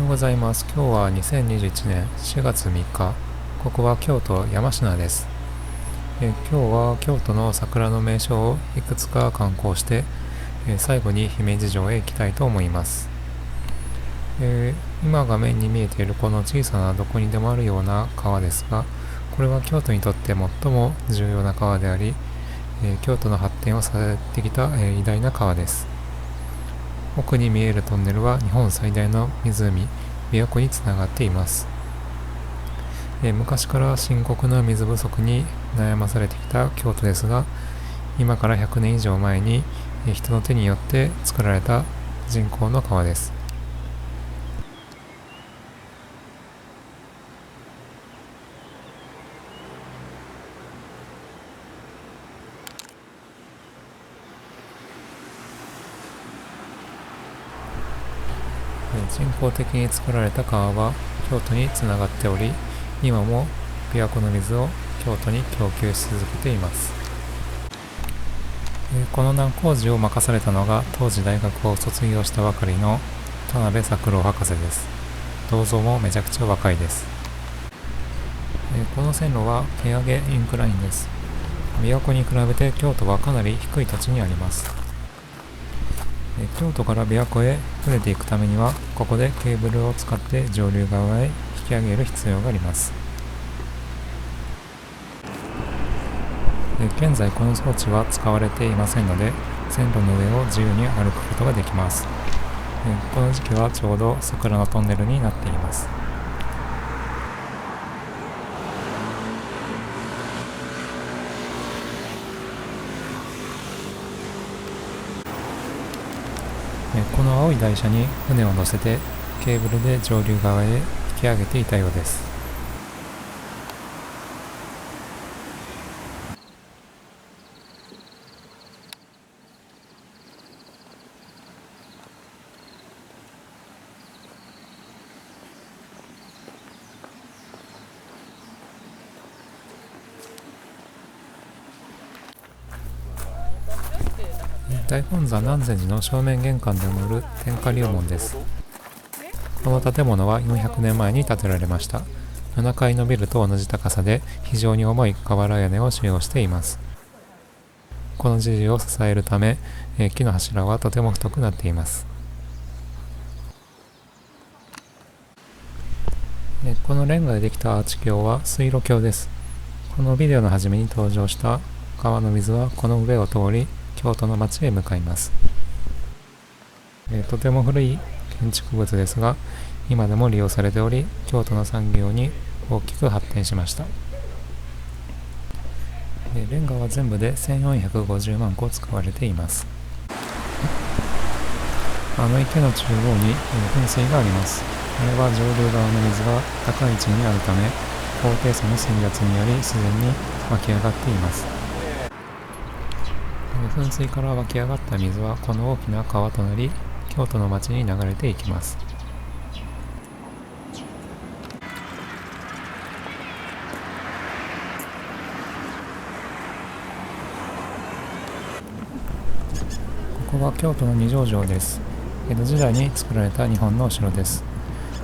ようございます。今日は2021年4月3日。ここは京都山科です。今日は京都の桜の名所をいくつか観光して、最後に姫路城へ行きたいと思います。今画面に見えているこの小さなどこにでもあるような川ですが、これは京都にとって最も重要な川であり、京都の発展を支えてきた、偉大な川です。奥に見えるトンネルは日本最大の湖、琵琶湖につながっています。昔から深刻な水不足に悩まされてきた京都ですが、今から100年以上前に人の手によって作られた人工の川です。人工的に作られた川は京都につながっており、今も琵琶湖の水を京都に供給し続けています。この難工事を任されたのが当時大学を卒業したばかりの田辺作郎博士です。銅像もめちゃくちゃ若いです。この線路は手上げインクラインです。琵琶湖に比べて京都はかなり低い土地にあります。京都から琵琶湖へ船で行くためには、ここでケーブルを使って上流側へ引き上げる必要があります。現在この装置は使われていませんので、線路の上を自由に歩くことができます。この時期はちょうど桜のトンネルになっています。この青い台車に船を乗せてケーブルで上流側へ引き上げていたようです。大本山南禅寺の正面玄関でもる天下龍門です。この建物は400年前に建てられました。7階のビルと同じ高さで非常に重い瓦屋根を使用しています。この樹々を支えるため、木の柱はとても太くなっています。このレンガでできたアーチ橋は水路橋です。このビデオの初めに登場した川の水はこの上を通り京都の町へ向かいます。とても古い建築物ですが、今でも利用されており、京都の産業に大きく発展しました。レンガは全部で1450万個使われています。あの池の中央に噴水があります。これは上流側の水が高い位置にあるため、高低差の水圧により自然に湧き上がっています。噴水から湧き上がった水はこの大きな川となり、京都の町に流れていきます。ここは京都の二条城です。江戸時代に作られた日本のお城です。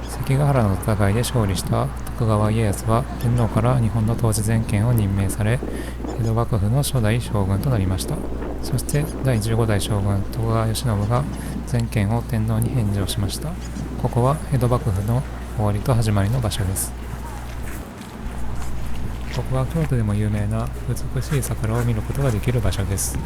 関ヶ原の戦いで勝利した徳川家康は天皇から日本の統治全権を任命され、江戸幕府の初代将軍となりました。そして第15代将軍徳川慶喜が全権を天皇に返上しました。ここは江戸幕府の終わりと始まりの場所です。ここは京都でも有名な美しい桜を見ることができる場所です。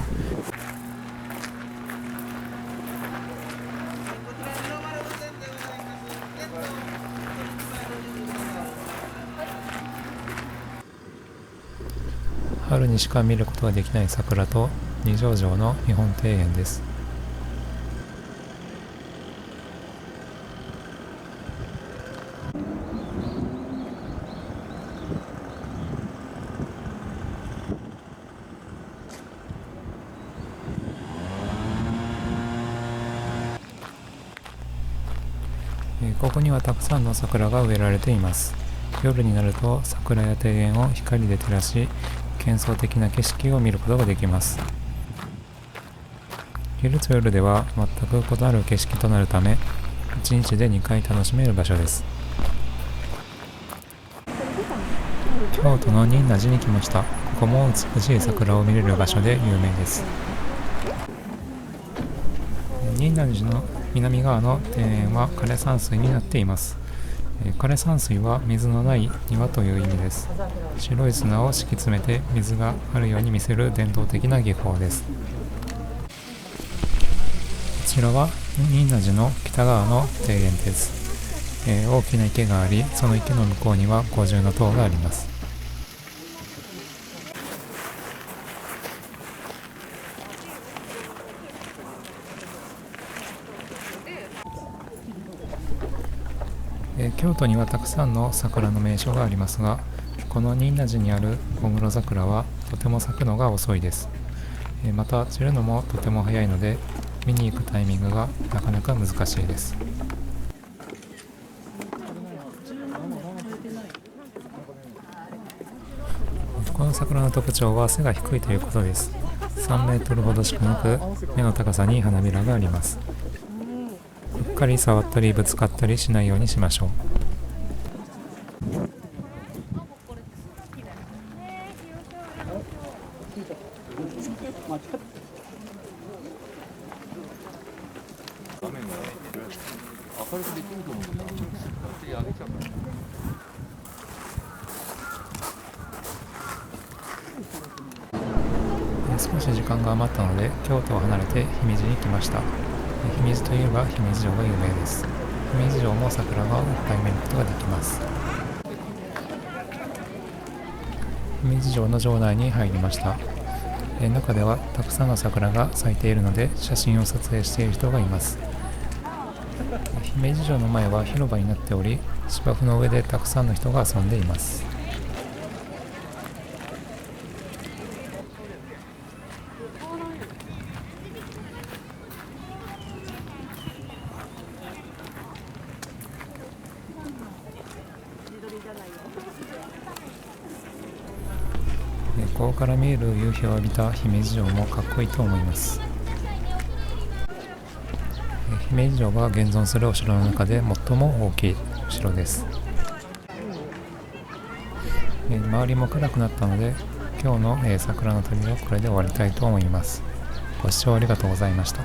春にしか見ることができない桜と二条城の日本庭園です。ここにはたくさんの桜が植えられています。夜になると桜や庭園を光で照らし、幻想的な景色を見ることができます。昼と夜では全く異なる景色となるため、1日で2回楽しめる場所です。京都の仁和寺に来ました。ここも美しい桜を見れる場所で有名です。仁和寺の南側の庭園は枯山水になっています。枯山水は水のない庭という意味です。白い砂を敷き詰めて水があるように見せる伝統的な技法です。こちらは仁和寺の北側の庭園です。大きな池があり、その池の向こうには五重塔があります。京都にはたくさんの桜の名所がありますが、この仁和寺にある小室桜はとても咲くのが遅いです。また散るのもとても早いので、見に行くタイミングがなかなか難しいです。この桜の特徴は背が低いということです。3メートルほどしかなく、目の高さに花びらがあります。うっかり触ったりぶつかったりしないようにしましょう。少し時間が余ったので京都を離れて姫路に来ました。姫路といえば姫路城が有名です。姫路城も桜がいっぱい見ることができます。姫路城の城内に入りました。中ではたくさんの桜が咲いているので写真を撮影している人がいます。姫路城の前は広場になっており、芝生の上でたくさんの人が遊んでいます。ここから見える夕日を浴びた姫路城もかっこいいと思います。姫路城は現存するお城の中で最も大きいお城です。周りも暗くなったので今日の桜の旅はこれで終わりたいと思います。ご視聴ありがとうございました。